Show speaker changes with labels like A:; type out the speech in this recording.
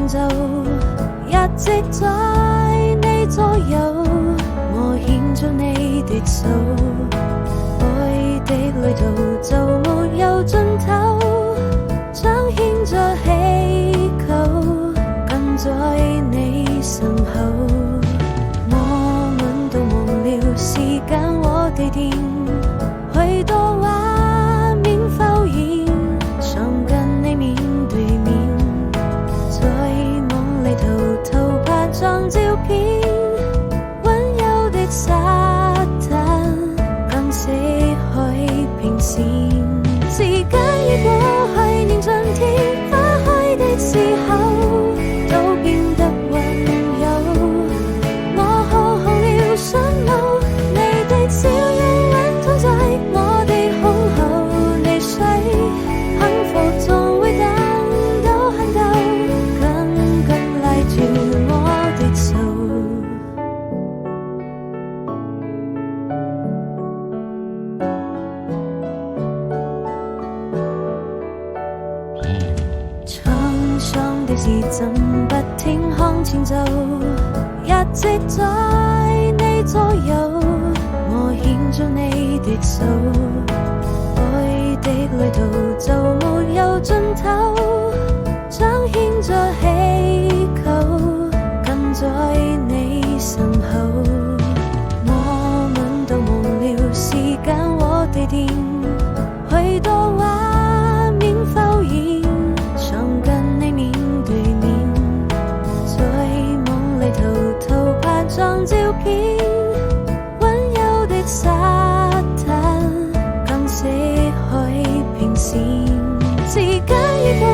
A: 前奏，一直在你左右，我牽着你的手，愛的旅途就沒有盡頭，彰顯着祈求，跟在你身後。我們都忘了時間和地點，許多畫面浮現，想跟你面對面，在夢裏偷拍張照片，溫柔的沙灘跟死海平線，時間已過去，年盡天花開的時候，都變得溫柔。我好紅了想路，你的笑容溫躺在我的胸口，你睡，幸福總會等到很久，緊緊拉住我的手。滄桑的時針不停向前走，一直在你左右，我牽着你的手，愛的旅途就沒有盡頭，彰顯着祈求，跟在你身後。我們都忘了時間和地點，許多畫面浮現，想跟你面對面，在夢裏偷拍張照片，溫柔的沙灘跟死海平線，時間已過